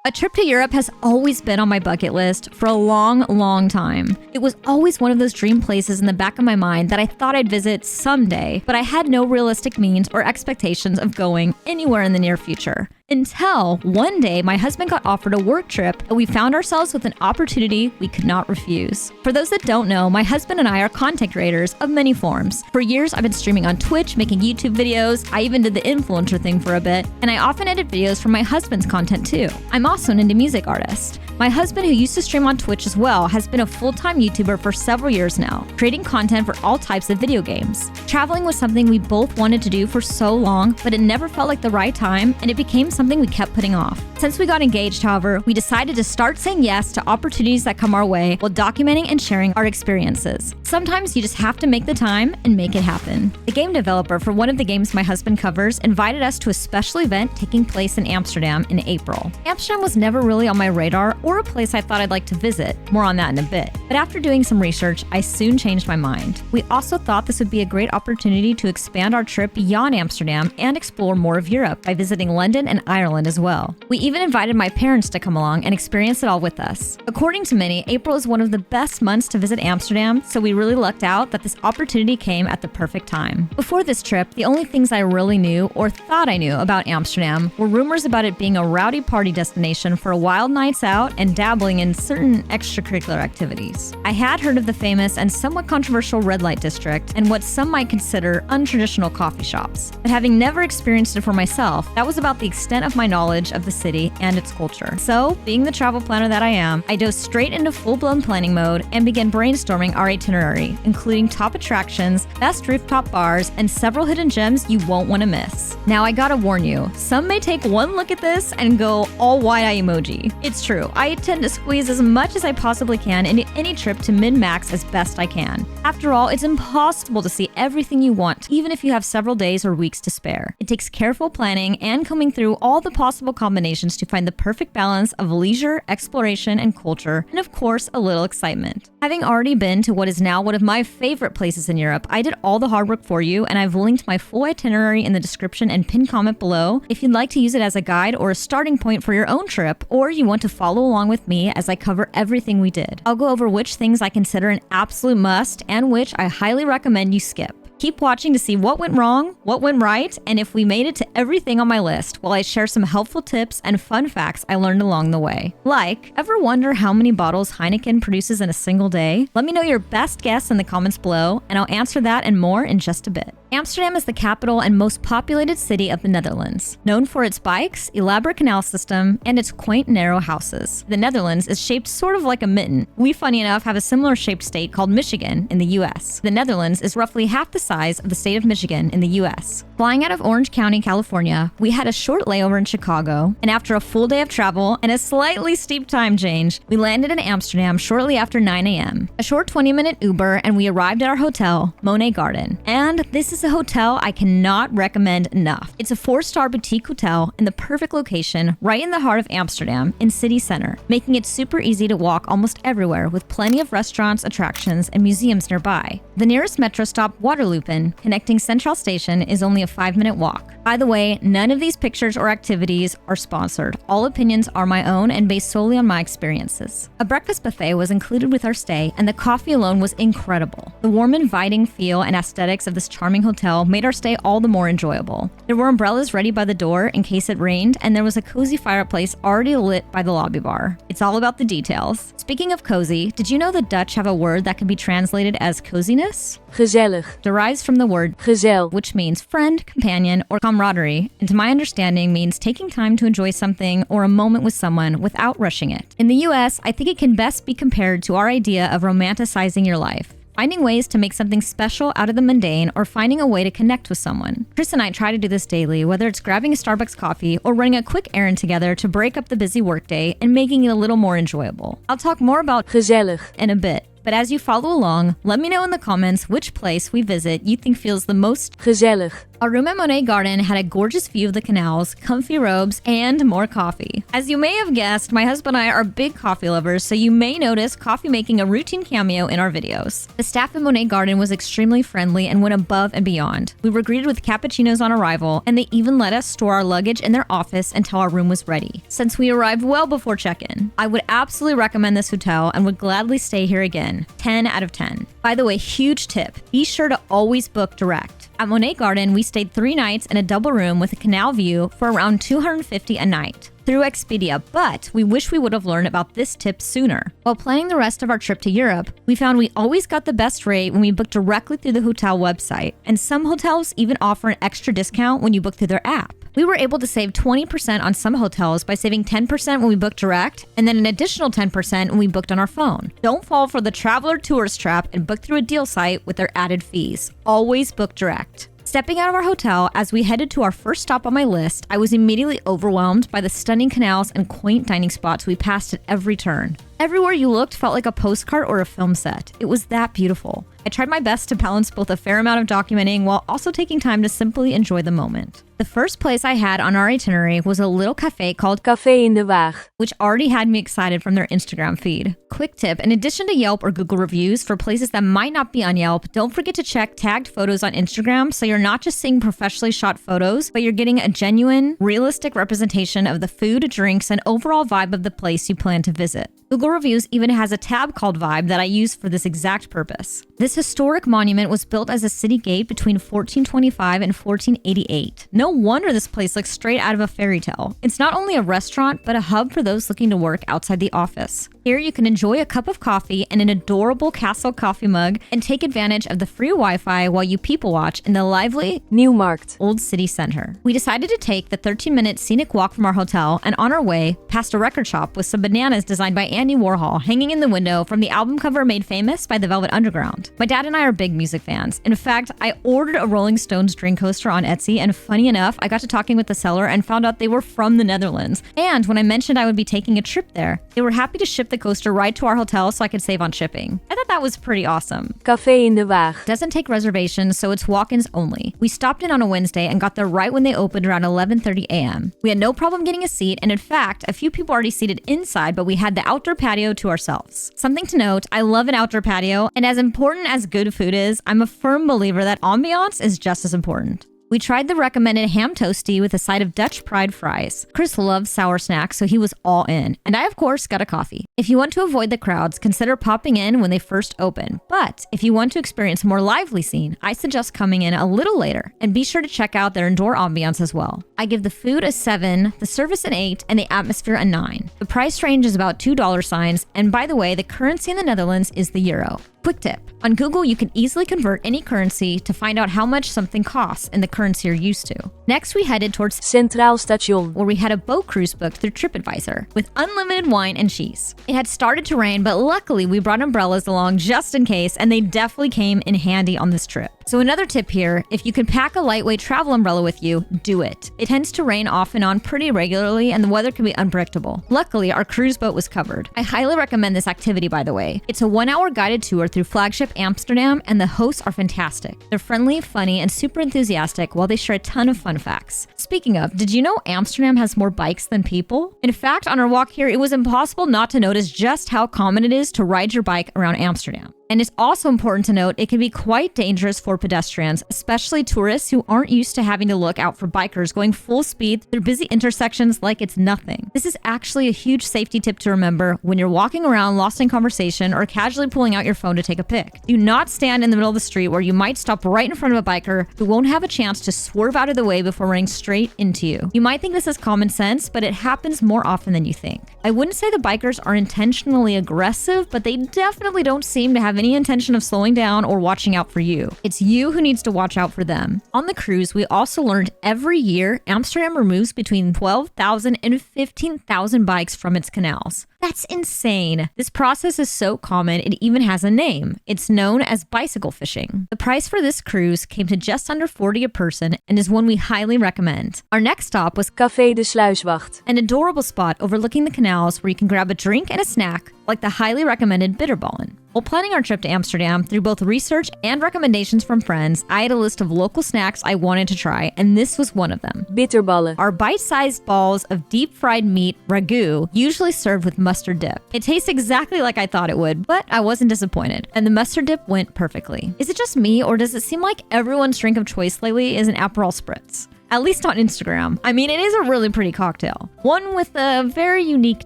A trip to Europe has always been on my bucket list for a long time. It was always one of those dream places in the back of my mind that I thought I'd visit someday, but I had no realistic means or expectations of going anywhere in the near future. Until one day, my husband got offered a work trip and we found ourselves with an opportunity we could not refuse. For those that don't know, my husband and I are content creators of many forms. For years, I've been streaming on Twitch, making YouTube videos. I even did the influencer thing for a bit, and I often edit videos for my husband's content too. I'm also an indie music artist. My husband, who used to stream on Twitch as well, has been a full-time YouTuber for several years now, creating content for all types of video games. Traveling was something we both wanted to do for so long, but it never felt like the right time, and it became something we kept putting off. Since we got engaged, however, we decided to start saying yes to opportunities that come our way while documenting and sharing our experiences. Sometimes you just have to make the time and make it happen. The game developer for one of the games my husband covers invited us to a special event taking place in Amsterdam in April. Amsterdam was never really on my radar or a place I thought I'd like to visit. More on that in a bit. But after doing some research, I soon changed my mind. We also thought this would be a great opportunity to expand our trip beyond Amsterdam and explore more of Europe by visiting London and Ireland as well. We even invited my parents to come along and experience it all with us. According to many, April is one of the best months to visit Amsterdam, so we really lucked out that this opportunity came at the perfect time. Before this trip, the only things I really knew or thought I knew about Amsterdam were rumors about it being a rowdy party destination for wild nights out and dabbling in certain extracurricular activities. I had heard of the famous and somewhat controversial red light district and what some might consider untraditional coffee shops. But having never experienced it for myself, that was about the extent of my knowledge of the city and its culture. So, being the travel planner that I am, I dove straight into full-blown planning mode and began brainstorming our itinerary, including top attractions, best rooftop bars, and several hidden gems you won't want to miss. Now, I gotta warn you, some may take one look at this and go all wide-eye emoji. It's true, I tend to squeeze as much as I possibly can into any trip to min-max as best I can. After all, it's impossible to see everything you want, even if you have several days or weeks to spare. It takes careful planning and combing through all the possible combinations to find the perfect balance of leisure, exploration, and culture, and of course, a little excitement. Having already been to what is now one of my favorite places in Europe, I did all the hard work for you, and I've linked my full itinerary in the description and pinned comment below if you'd like to use it as a guide or a starting point for your own trip, or you want to follow along with me as I cover everything we did. I'll go over which things I consider an absolute must and which I highly recommend you skip. Keep watching to see what went wrong, what went right, and if we made it to everything on my list, while I share some helpful tips and fun facts I learned along the way. Like, ever wonder how many bottles Heineken produces in a single day? Let me know your best guess in the comments below, and I'll answer that and more in just a bit. Amsterdam is the capital and most populated city of the Netherlands, known for its bikes, elaborate canal system, and its quaint, narrow houses. The Netherlands is shaped sort of like a mitten. We, funny enough, have a similar shaped state called Michigan in the US. The Netherlands is roughly half the size of the state of Michigan in the US. Flying out of Orange County, California, we had a short layover in Chicago, and after a full day of travel and a slightly steep time change, we landed in Amsterdam shortly after 9 a.m. A short 20-minute Uber, and we arrived at our hotel, Monet Garden. And this is a hotel I cannot recommend enough. It's a 4-star boutique hotel in the perfect location, right in the heart of Amsterdam, in city center, making it super easy to walk almost everywhere with plenty of restaurants, attractions, and museums nearby. The nearest metro stop, Waterloopen, connecting Central Station, is only a 5-minute walk. By the way, none of these pictures or activities are sponsored. All opinions are my own and based solely on my experiences. A breakfast buffet was included with our stay, and the coffee alone was incredible. The warm, inviting feel and aesthetics of this charming hotel made our stay all the more enjoyable. There were umbrellas ready by the door in case it rained, and there was a cozy fireplace already lit by the lobby bar. It's all about the details. Speaking of cozy, did you know the Dutch have a word that can be translated as coziness? Gezellig Derives from the word gezel, which means friend, companion, or camaraderie, and to my understanding means taking time to enjoy something or a moment with someone without rushing it. In the US, I think it can best be compared to our idea of romanticizing your life. Finding ways to make something special out of the mundane or finding a way to connect with someone. Chris and I try to do this daily, whether it's grabbing a Starbucks coffee or running a quick errand together to break up the busy workday and making it a little more enjoyable. I'll talk more about gezellig in a bit. But as you follow along, let me know in the comments which place we visit you think feels the most gezellig. Our room at Monet Garden had a gorgeous view of the canals, comfy robes, and more coffee. As you may have guessed, my husband and I are big coffee lovers, so you may notice coffee making a routine cameo in our videos. The staff at Monet Garden was extremely friendly and went above and beyond. We were greeted with cappuccinos on arrival, and they even let us store our luggage in their office until our room was ready, since we arrived well before check-in. I would absolutely recommend this hotel and would gladly stay here again. 10 out of 10. By the way, huge tip. Be sure to always book direct. At Monet Garden, we stayed 3 nights in a double room with a canal view for around $250 a night through Expedia, but we wish we would have learned about this tip sooner. While planning the rest of our trip to Europe, we found we always got the best rate when we booked directly through the hotel website, and some hotels even offer an extra discount when you book through their app. We were able to save 20% on some hotels by saving 10% when we booked direct, and then an additional 10% when we booked on our phone. Don't fall for the traveler tourist trap and book through a deal site with their added fees. Always book direct. Stepping out of our hotel as we headed to our first stop on my list, I was immediately overwhelmed by the stunning canals and quaint dining spots we passed at every turn. Everywhere you looked felt like a postcard or a film set. It was that beautiful. I tried my best to balance both a fair amount of documenting while also taking time to simply enjoy the moment. The first place I had on our itinerary was a little cafe called Café In De Waag, which already had me excited from their Instagram feed. Quick tip, in addition to Yelp or Google reviews for places that might not be on Yelp, don't forget to check tagged photos on Instagram so you're not just seeing professionally shot photos, but you're getting a genuine, realistic representation of the food, drinks, and overall vibe of the place you plan to visit. Google Reviews even has a tab called Vibe that I use for this exact purpose. This historic monument was built as a city gate between 1425 and 1488. No wonder this place looks straight out of a fairy tale. It's not only a restaurant, but a hub for those looking to work outside the office. Here you can enjoy a cup of coffee and an adorable castle coffee mug and take advantage of the free Wi-Fi while you people watch in the lively Nieuwmarkt, Old City Center. We decided to take the 13-minute scenic walk from our hotel, and on our way, past a record shop with some bananas designed by Andy Warhol hanging in the window from the album cover made famous by the Velvet Underground. My dad and I are big music fans. In fact, I ordered a Rolling Stones dream coaster on Etsy, and funny enough, I got to talking with the seller and found out they were from the Netherlands. And when I mentioned I would be taking a trip there, they were happy to ship the coaster right to our hotel so I could save on shipping. I thought that was pretty awesome. Café In De Waag Doesn't take reservations, so it's walk-ins only. We stopped in on a Wednesday and got there right when they opened around 11:30 a.m. We had no problem getting a seat, and in fact, a few people already seated inside, but we had the outdoor patio to ourselves. Something to note, I love an outdoor patio, and as important as good food is, I'm a firm believer that ambiance is just as important. We tried the recommended ham toasty with a side of Dutch fried fries. Chris loves sour snacks, so he was all in. And I, of course, got a coffee. If you want to avoid the crowds, consider popping in when they first open. But if you want to experience a more lively scene, I suggest coming in a little later. And be sure to check out their indoor ambiance as well. I give the food a 7, the service an 8, and the atmosphere a 9. The price range is about $2 signs, and by the way, the currency in the Netherlands is the euro. Quick tip. On Google, you can easily convert any currency to find out how much something costs in the currency you're used to. Next, we headed towards Centraal Station, where we had a boat cruise booked through TripAdvisor with unlimited wine and cheese. It had started to rain, but luckily we brought umbrellas along just in case, and they definitely came in handy on this trip. So another tip here, if you can pack a lightweight travel umbrella with you, do it. It tends to rain off and on pretty regularly, and the weather can be unpredictable. Luckily, our cruise boat was covered. I highly recommend this activity, by the way. It's a 1-hour guided tour through Flagship Amsterdam, and the hosts are fantastic. They're friendly, funny, and super enthusiastic while they share a ton of fun facts. Speaking of, did you know Amsterdam has more bikes than people? In fact, on our walk here, it was impossible not to notice just how common it is to ride your bike around Amsterdam. And it's also important to note it can be quite dangerous for pedestrians, especially tourists who aren't used to having to look out for bikers going full speed through busy intersections like it's nothing. This is actually a huge safety tip to remember when you're walking around lost in conversation or casually pulling out your phone to take a pic. Do not stand in the middle of the street where you might stop right in front of a biker who won't have a chance to swerve out of the way before running straight into you. You might think this is common sense, but it happens more often than you think. I wouldn't say the bikers are intentionally aggressive, but they definitely don't seem to have any intention of slowing down or watching out for you. It's you who needs to watch out for them. On the cruise, we also learned every year Amsterdam removes between 12,000 and 15,000 bikes from its canals. That's insane. This process is so common, it even has a name. It's known as bicycle fishing. The price for this cruise came to just under $40 a person and is one we highly recommend. Our next stop was Café De Sluyswacht, an adorable spot overlooking the canals where you can grab a drink and a snack like the highly recommended bitterballen. While planning our trip to Amsterdam, through both research and recommendations from friends, I had a list of local snacks I wanted to try, and this was one of them. Bitterballen. Are bite-sized balls of deep-fried meat ragu, usually served with mustard dip. It tastes exactly like I thought it would, but I wasn't disappointed, and the mustard dip went perfectly. Is it just me, or does it seem like everyone's drink of choice lately is an Aperol Spritz? At least on Instagram. I mean, it is a really pretty cocktail. One with a very unique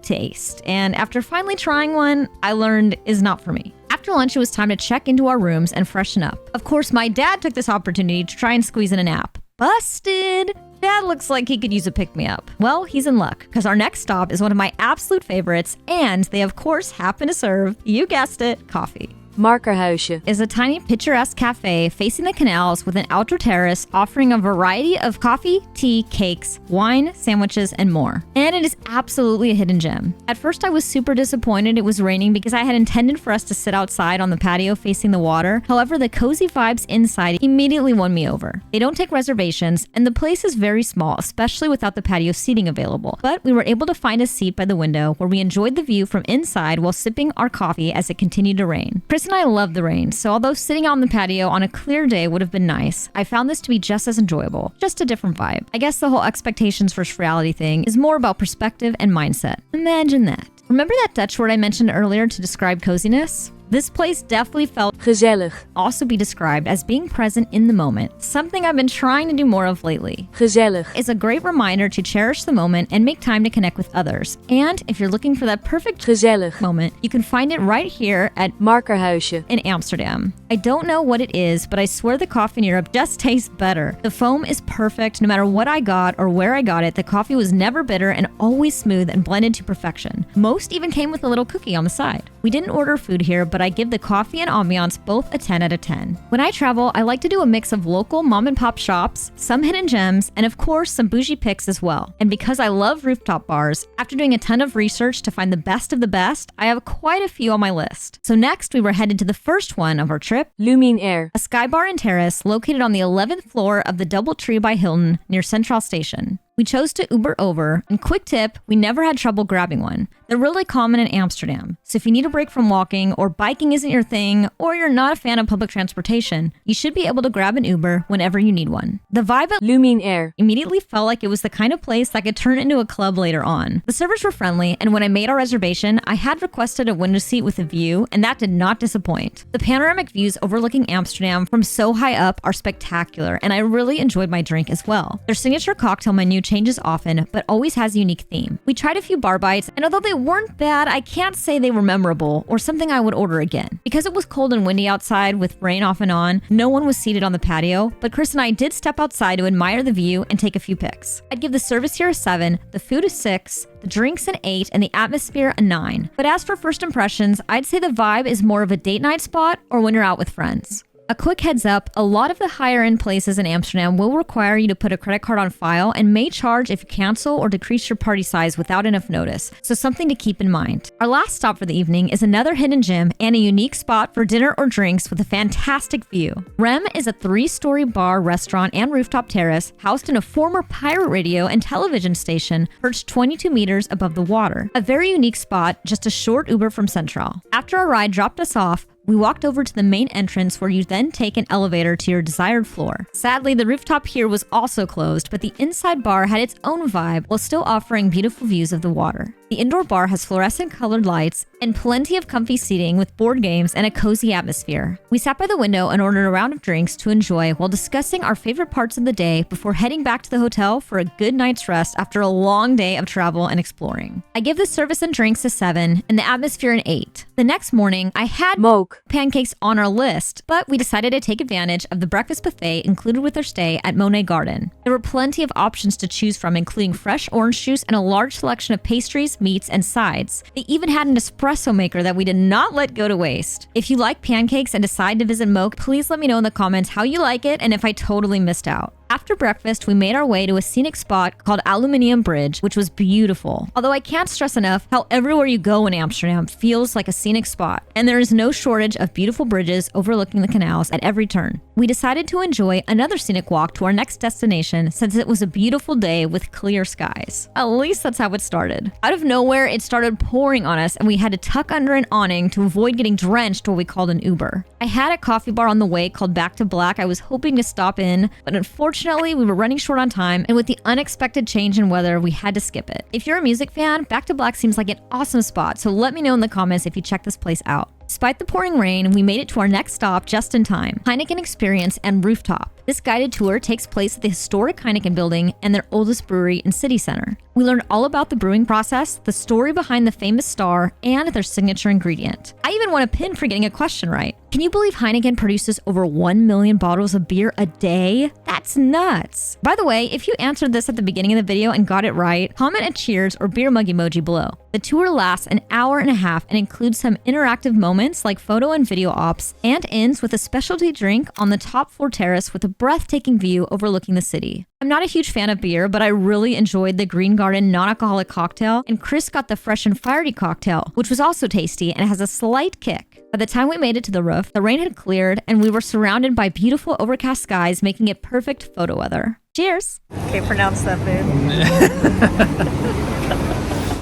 taste, and after finally trying one, I learned is not for me. After lunch, it was time to check into our rooms and freshen up. Of course, my dad took this opportunity to try and squeeze in a nap. Busted! Dad looks like he could use a pick-me-up. Well, he's in luck, because our next stop is one of my absolute favorites, and they of course happen to serve, you guessed it, coffee. Markerhuisje is a tiny picturesque cafe facing the canals with an outdoor terrace offering a variety of coffee, tea, cakes, wine, sandwiches, and more. And it is absolutely a hidden gem. At first, I was super disappointed it was raining because I had intended for us to sit outside on the patio facing the water. However, the cozy vibes inside immediately won me over. They don't take reservations, and the place is very small, especially without the patio seating available. But we were able to find a seat by the window where we enjoyed the view from inside while sipping our coffee as it continued to rain. Chris and I love the rain, so although sitting out on the patio on a clear day would have been nice, I found this to be just as enjoyable, just a different vibe. I guess the whole expectations versus reality thing is more about perspective and mindset. Imagine that. Remember that Dutch word I mentioned earlier to describe coziness? This place definitely felt gezellig. Also be described as being present in the moment, something I've been trying to do more of lately. Gezellig is a great reminder to cherish the moment and make time to connect with others. And if you're looking for that perfect gezellig moment, you can find it right here at Markerhuisje in Amsterdam. I don't know what it is, but I swear the coffee in Europe just tastes better. The foam is perfect no matter what I got or where I got it. The coffee was never bitter and always smooth and blended to perfection. Most even came with a little cookie on the side. We didn't order food here, but I give the coffee and ambiance both a 10 out of 10. When I travel, I like to do a mix of local mom and pop shops, some hidden gems, and of course some bougie picks as well. And because I love rooftop bars, after doing a ton of research to find the best of the best, I have quite a few on my list. So next we were headed to the first one of our trip, Lumin Air, a sky bar and terrace located on the 11th floor of the DoubleTree by Hilton near Central Station. We chose to Uber over, and quick tip, we never had trouble grabbing one. They're really common in Amsterdam, so if you need a break from walking, or biking isn't your thing, or you're not a fan of public transportation, you should be able to grab an Uber whenever you need one. The vibe at Lumin Air immediately felt like it was the kind of place that could turn into a club later on. The servers were friendly, and when I made our reservation, I had requested a window seat with a view, and that did not disappoint. The panoramic views overlooking Amsterdam from so high up are spectacular, and I really enjoyed my drink as well. Their signature cocktail menu changes often, but always has a unique theme. We tried a few bar bites, and although they weren't bad, I can't say they were memorable or something I would order again. Because it was cold and windy outside with rain off and on, no one was seated on the patio, but Chris and I did step outside to admire the view and take a few pics. I'd give the service here a 7, the food a 6, the drinks an 8, and the atmosphere a 9. But as for first impressions, I'd say the vibe is more of a date night spot or when you're out with friends. A quick heads up, a lot of the higher end places in Amsterdam will require you to put a credit card on file and may charge if you cancel or decrease your party size without enough notice, so something to keep in mind. Our last stop for the evening is another hidden gem and a unique spot for dinner or drinks with a fantastic view. REM is a 3-story bar, restaurant, and rooftop terrace housed in a former pirate radio and television station perched 22 meters above the water. A very unique spot, just a short Uber from Central. After our ride dropped us off, we walked over to the main entrance where you then take an elevator to your desired floor. Sadly, the rooftop here was also closed, but the inside bar had its own vibe while still offering beautiful views of the water. The indoor bar has fluorescent colored lights and plenty of comfy seating with board games and a cozy atmosphere. We sat by the window and ordered a round of drinks to enjoy while discussing our favorite parts of the day before heading back to the hotel for a good night's rest after a long day of travel and exploring. I give the service and drinks a 7 and the atmosphere an 8. The next morning, I had Moke pancakes on our list, but we decided to take advantage of the breakfast buffet included with our stay at Monet Garden. There were plenty of options to choose from, including fresh orange juice and a large selection of pastries, meats, and sides. They even had an espresso maker that we did not let go to waste. If you like pancakes and decide to visit Moke, please let me know in the comments how you like it and if I totally missed out. After breakfast, we made our way to a scenic spot called Aluminium Bridge, which was beautiful. Although I can't stress enough how everywhere you go in Amsterdam feels like a scenic spot, and there is no shortage of beautiful bridges overlooking the canals at every turn. We decided to enjoy another scenic walk to our next destination since it was a beautiful day with clear skies. At least that's how it started. Out of nowhere, it started pouring on us and we had to tuck under an awning to avoid getting drenched while we called an Uber. I had a coffee bar on the way called Back to Black I was hoping to stop in, but unfortunately we were running short on time, and with the unexpected change in weather, we had to skip it. If you're a music fan, Back to Black seems like an awesome spot, so let me know in the comments if you check this place out. Despite the pouring rain, we made it to our next stop just in time, Heineken Experience and Rooftop. This guided tour takes place at the historic Heineken building and their oldest brewery in City Center. We learned all about the brewing process, the story behind the famous star, and their signature ingredient. I even won a pin for getting a question right. Can you believe Heineken produces over 1 million bottles of beer a day? That's nuts! By the way, if you answered this at the beginning of the video and got it right, comment a cheers or beer mug emoji below. The tour lasts an hour and a half and includes some interactive moments like photo and video ops, and ends with a specialty drink on the top floor terrace with a breathtaking view overlooking the city. I'm not a huge fan of beer, but I really enjoyed the Green Garden non-alcoholic cocktail, and Chris got the fresh and fiery cocktail, which was also tasty and has a slight kick. By the time we made it to the roof, the rain had cleared and we were surrounded by beautiful overcast skies, making it perfect photo weather. Cheers! Okay, pronounce that, babe.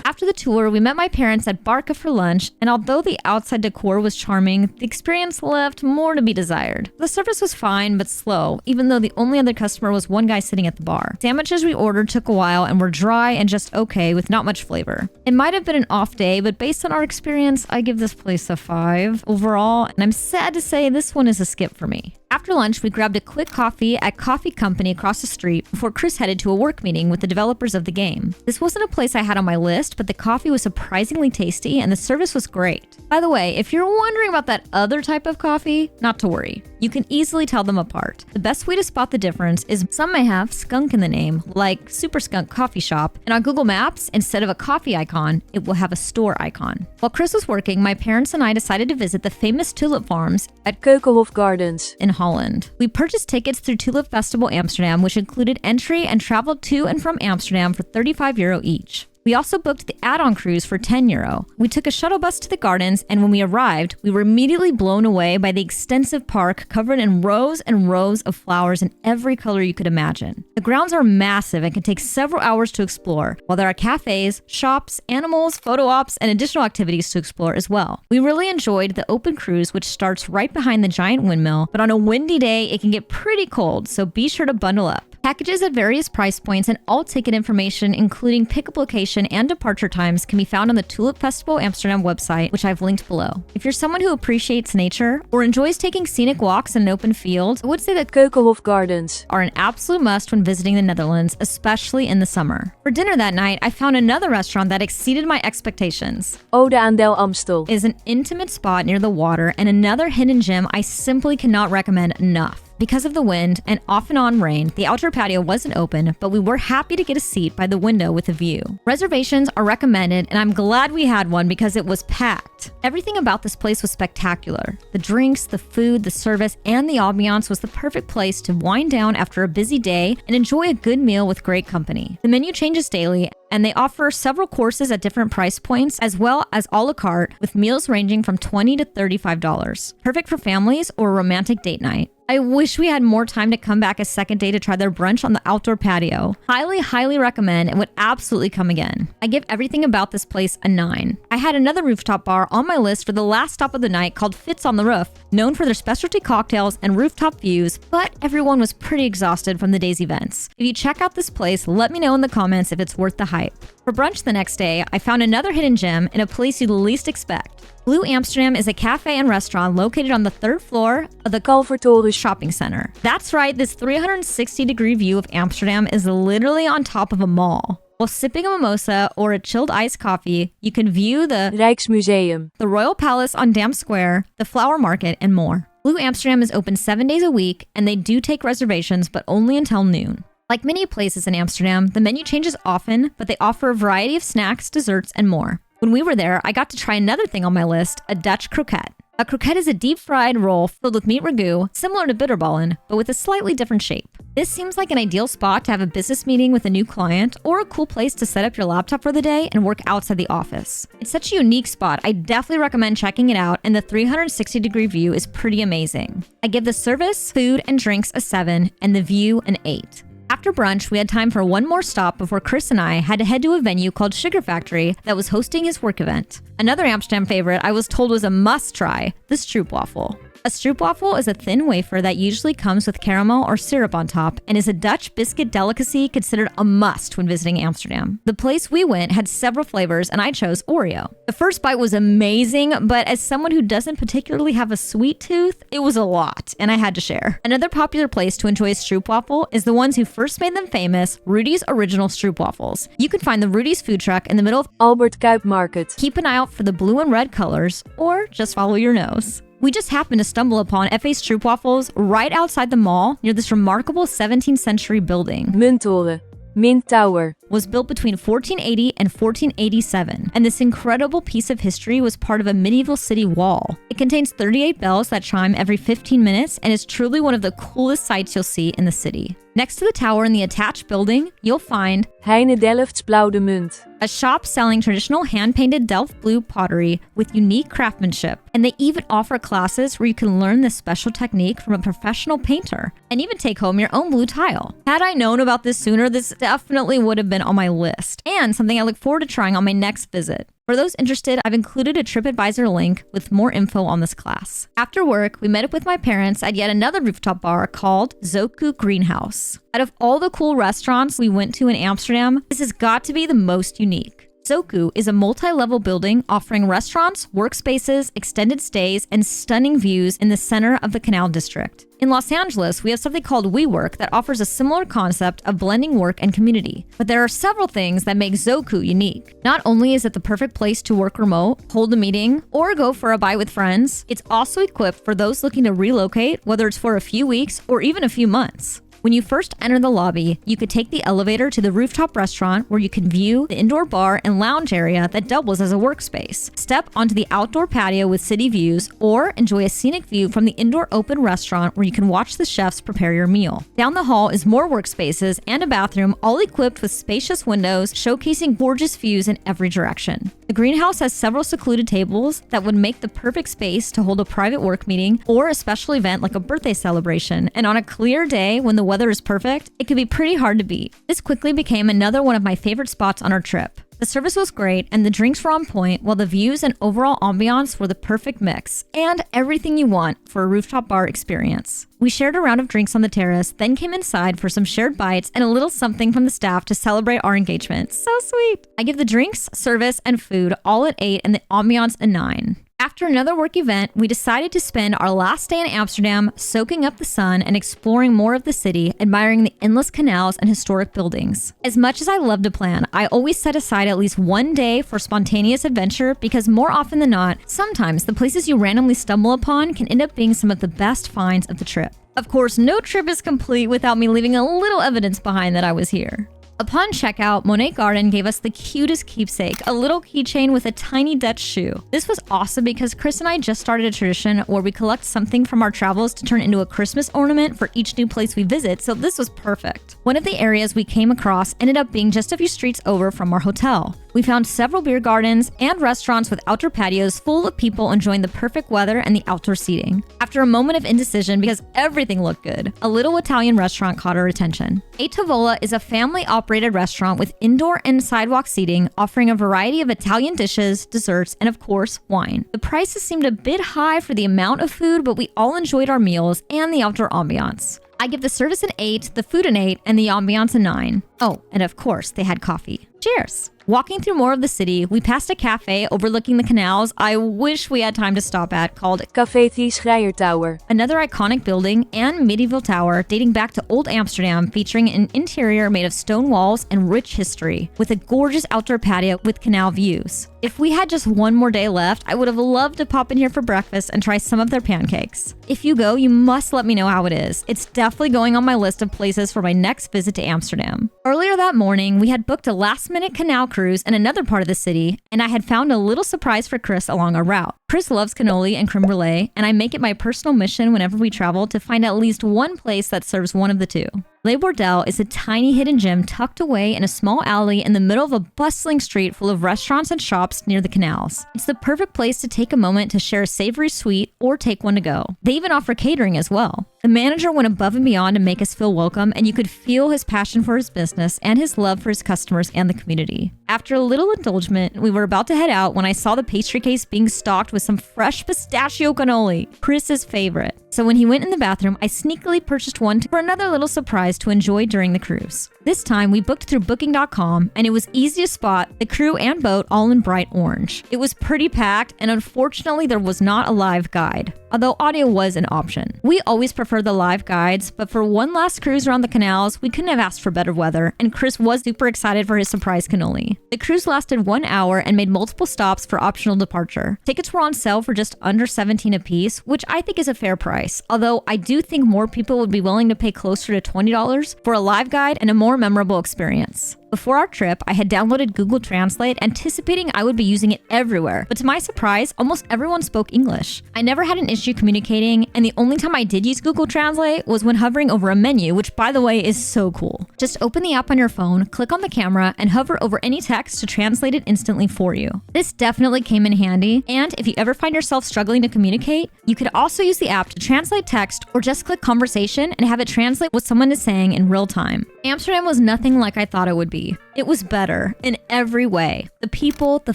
After the tour, we met my parents at Barça for lunch, and although the outside decor was charming, the experience left more to be desired. The service was fine but slow, even though the only other customer was one guy sitting at the bar. Sandwiches we ordered took a while and were dry and just okay with not much flavor. It might have been an off day, but based on our experience, I give this place a 5 overall, and I'm sad to say this one is a skip for me. After lunch, we grabbed a quick coffee at Coffee Company across the street before Chris headed to a work meeting with the developers of the game. This wasn't a place I had on my list, but the coffee was surprisingly tasty and the service was great. By the way, if you're wondering about that other type of coffee, not to worry. You can easily tell them apart. The best way to spot the difference is some may have skunk in the name, like Super Skunk Coffee Shop, and on Google Maps, instead of a coffee icon, it will have a store icon. While Chris was working, my parents and I decided to visit the famous tulip farms at Keukenhof Gardens in Holland. We purchased tickets through Tulip Festival Amsterdam, which included entry and travel to and from Amsterdam for €35 each. We also booked the add-on cruise for €10. We took a shuttle bus to the gardens, and when we arrived, we were immediately blown away by the extensive park covered in rows and rows of flowers in every color you could imagine. The grounds are massive and can take several hours to explore, while there are cafes, shops, animals, photo ops, and additional activities to explore as well. We really enjoyed the open cruise, which starts right behind the giant windmill, but on a windy day, it can get pretty cold, so be sure to bundle up. Packages at various price points and all ticket information, including pickup location and departure times, can be found on the Tulip Festival Amsterdam website, which I've linked below. If you're someone who appreciates nature or enjoys taking scenic walks in an open field, I would say that Keukenhof Gardens are an absolute must when visiting the Netherlands, especially in the summer. For dinner that night, I found another restaurant that exceeded my expectations. Ode aan de Amstel It is an intimate spot near the water and another hidden gem I simply cannot recommend enough. Because of the wind and off and on rain, the outdoor patio wasn't open, but we were happy to get a seat by the window with a view. Reservations are recommended, and I'm glad we had one because it was packed. Everything about this place was spectacular. The drinks, the food, the service, and the ambiance was the perfect place to wind down after a busy day and enjoy a good meal with great company. The menu changes daily, and they offer several courses at different price points, as well as a la carte, with meals ranging from $20 to $35. Perfect for families or a romantic date night. I wish we had more time to come back a second day to try their brunch on the outdoor patio. Highly recommend and would absolutely come again. I give everything about this place a 9. I had another rooftop bar on my list for the last stop of the night called Fits on the Roof, known for their specialty cocktails and rooftop views, but everyone was pretty exhausted from the day's events. If you check out this place, let me know in the comments if it's worth the hype. For brunch the next day, I found another hidden gem in a place you'd least expect. Blue Amsterdam is a cafe and restaurant located on the 3rd floor of the Calvertoren shopping center. That's right, this 360-degree view of Amsterdam is literally on top of a mall. While sipping a mimosa or a chilled iced coffee, you can view the Rijksmuseum, the Royal Palace on Dam Square, the Flower Market, and more. Blue Amsterdam is open 7 days a week, and they do take reservations, but only until noon. Like many places in Amsterdam, the menu changes often, but they offer a variety of snacks, desserts, and more. When we were there, I got to try another thing on my list, a Dutch croquette. A croquette is a deep-fried roll filled with meat ragu, similar to bitterballen, but with a slightly different shape. This seems like an ideal spot to have a business meeting with a new client or a cool place to set up your laptop for the day and work outside the office. It's such a unique spot, I definitely recommend checking it out, and the 360-degree view is pretty amazing. I give the service, food, and drinks a 7 and the view an 8. After brunch, we had time for one more stop before Chris and I had to head to a venue called Sugar Factory that was hosting his work event. Another Amsterdam favorite I was told was a must-try, the Stroopwafel. A stroopwafel is a thin wafer that usually comes with caramel or syrup on top and is a Dutch biscuit delicacy considered a must when visiting Amsterdam. The place we went had several flavors and I chose Oreo. The first bite was amazing, but as someone who doesn't particularly have a sweet tooth, it was a lot and I had to share. Another popular place to enjoy a stroopwafel is the ones who first made them famous, Rudi's Original Stroopwafels. You can find the Rudi's food truck in the middle of Albert Kuip Market. Keep an eye out for the blue and red colors or just follow your nose. We just happened to stumble upon FA Stroopwafels right outside the mall near this remarkable 17th century building. Munttoren. Mint Tower. Was built between 1480 and 1487, and this incredible piece of history was part of a medieval city wall. It contains 38 bells that chime every 15 minutes and is truly one of the coolest sights you'll see in the city. Next to the tower in the attached building, you'll find Heinen Delft's Blauw de Munt. A shop selling traditional hand-painted Delft blue pottery with unique craftsmanship. And they even offer classes where you can learn this special technique from a professional painter and even take home your own blue tile. Had I known about this sooner, this definitely would have been on my list and something I look forward to trying on my next visit. For those interested, I've included a TripAdvisor link with more info on this class. After work, we met up with my parents at yet another rooftop bar called Zoku Greenhouse. Out of all the cool restaurants we went to in Amsterdam, this has got to be the most unique. Zoku is a multi-level building offering restaurants, workspaces, extended stays, and stunning views in the center of the Canal district. In Los Angeles, we have something called WeWork that offers a similar concept of blending work and community. But there are several things that make Zoku unique. Not only is it the perfect place to work remote, hold a meeting, or go for a bite with friends, it's also equipped for those looking to relocate, whether it's for a few weeks or even a few months. When you first enter the lobby, you could take the elevator to the rooftop restaurant where you can view the indoor bar and lounge area that doubles as a workspace. Step onto the outdoor patio with city views, or enjoy a scenic view from the indoor open restaurant where you can watch the chefs prepare your meal. Down the hall is more workspaces and a bathroom, all equipped with spacious windows showcasing gorgeous views in every direction. The greenhouse has several secluded tables that would make the perfect space to hold a private work meeting or a special event like a birthday celebration. And on a clear day when the weather is perfect, it could be pretty hard to beat. This quickly became another one of my favorite spots on our trip. The service was great and the drinks were on point, while the views and overall ambiance were the perfect mix and everything you want for a rooftop bar experience. We shared a round of drinks on the terrace, then came inside for some shared bites and a little something from the staff to celebrate our engagement. So sweet. I give the drinks, service, and food all at 8 and the ambiance a 9. After another work event, we decided to spend our last day in Amsterdam soaking up the sun and exploring more of the city, admiring the endless canals and historic buildings. As much as I love to plan, I always set aside at least one day for spontaneous adventure because more often than not, sometimes the places you randomly stumble upon can end up being some of the best finds of the trip. Of course, no trip is complete without me leaving a little evidence behind that I was here. Upon checkout, Monet Garden gave us the cutest keepsake, a little keychain with a tiny Dutch shoe. This was awesome because Chris and I just started a tradition where we collect something from our travels to turn into a Christmas ornament for each new place we visit, so this was perfect. One of the areas we came across ended up being just a few streets over from our hotel. We found several beer gardens and restaurants with outdoor patios full of people enjoying the perfect weather and the outdoor seating. After a moment of indecision because everything looked good, a little Italian restaurant caught our attention. Tavola is a family-operated restaurant with indoor and sidewalk seating, offering a variety of Italian dishes, desserts, and of course, wine. The prices seemed a bit high for the amount of food, but we all enjoyed our meals and the outdoor ambiance. I give the service an 8, the food an 8, and the ambiance a 9. Oh, and of course, they had coffee. Cheers! Walking through more of the city, we passed a cafe overlooking the canals I wish we had time to stop at, called Café De Sluyswacht Tower. Another iconic building and medieval tower dating back to Old Amsterdam, featuring an interior made of stone walls and rich history, with a gorgeous outdoor patio with canal views. If we had just one more day left, I would have loved to pop in here for breakfast and try some of their pancakes. If you go, you must let me know how it is. It's definitely going on my list of places for my next visit to Amsterdam. Earlier that morning, we had booked a last-minute canal cruise in another part of the city, and I had found a little surprise for Chris along our route. Chris loves cannoli and creme brulee, and I make it my personal mission whenever we travel to find at least one place that serves one of the two. Le Bordel is a tiny hidden gem tucked away in a small alley in the middle of a bustling street full of restaurants and shops near the canals. It's the perfect place to take a moment to share a savory sweet or take one to go. They even offer catering as well. The manager went above and beyond to make us feel welcome, and you could feel his passion for his business and his love for his customers and the community. After a little indulgence, we were about to head out when I saw the pastry case being stocked with some fresh pistachio cannoli, Chris's favorite. So when he went in the bathroom, I sneakily purchased one for another little surprise to enjoy during the cruise. This time, we booked through Booking.com, and it was easy to spot the crew and boat all in bright orange. It was pretty packed, and unfortunately, there was not a live guide, although audio was an option. We always prefer the live guides, but for one last cruise around the canals, we couldn't have asked for better weather, and Chris was super excited for his surprise cannoli. The cruise lasted 1 hour and made multiple stops for optional departure. Tickets were on sale for just under $17 a piece, which I think is a fair price, although I do think more people would be willing to pay closer to $20 for a live guide and a more memorable experience. Before our trip, I had downloaded Google Translate, anticipating I would be using it everywhere, but to my surprise, almost everyone spoke English. I never had an issue communicating, and the only time I did use Google Translate was when hovering over a menu, which by the way is so cool. Just open the app on your phone, click on the camera, and hover over any text to translate it instantly for you. This definitely came in handy, and if you ever find yourself struggling to communicate, you could also use the app to translate text or just click conversation and have it translate what someone is saying in real time. Amsterdam was nothing like I thought it would be. It was better in every way. The people, the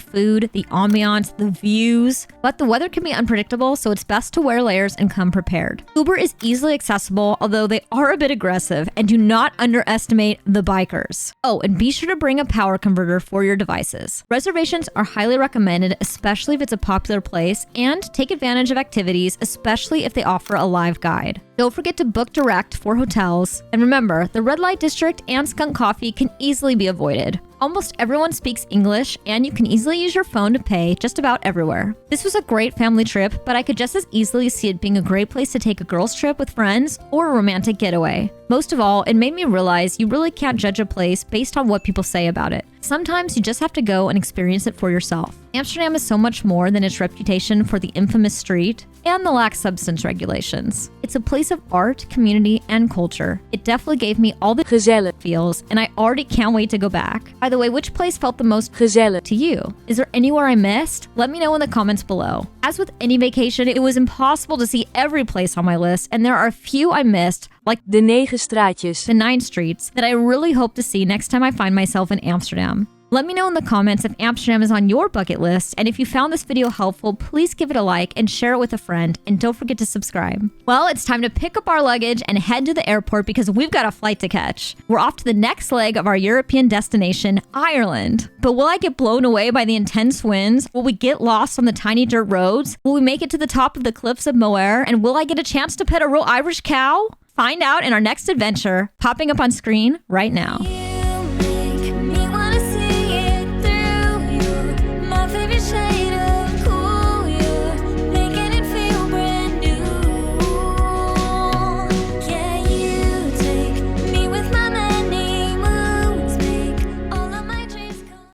food, the ambiance, the views. But the weather can be unpredictable, so it's best to wear layers and come prepared. Uber is easily accessible, although they are a bit aggressive, and do not underestimate the bikers. Oh, and be sure to bring a power converter for your devices. Reservations are highly recommended, especially if it's a popular place, and take advantage of activities, especially if they offer a live guide. Don't forget to book direct for hotels. And remember, the red light district and skunk coffee can easily be avoided. Almost everyone speaks English, and you can easily use your phone to pay just about everywhere. This was a great family trip, but I could just as easily see it being a great place to take a girls' trip with friends or a romantic getaway. Most of all, it made me realize you really can't judge a place based on what people say about it. Sometimes you just have to go and experience it for yourself. Amsterdam is so much more than its reputation for the infamous street and the lax substance regulations. It's a place of art, community, and culture. It definitely gave me all the Gezellig feels, and I already can't wait to go back. By the way, which place felt the most Gezellig to you? Is there anywhere I missed? Let me know in the comments below. As with any vacation, it was impossible to see every place on my list, and there are a few I missed, like De 9 straatjes. the 9 streets, that I really hope to see next time I find myself in Amsterdam. Let me know in the comments if Amsterdam is on your bucket list, and if you found this video helpful, please give it a like and share it with a friend, and don't forget to subscribe. Well, it's time to pick up our luggage and head to the airport because we've got a flight to catch. We're off to the next leg of our European destination, Ireland. But will I get blown away by the intense winds? Will we get lost on the tiny dirt roads? Will we make it to the top of the cliffs of Monet? And will I get a chance to pet a real Irish cow? Find out in our next adventure, popping up on screen right now.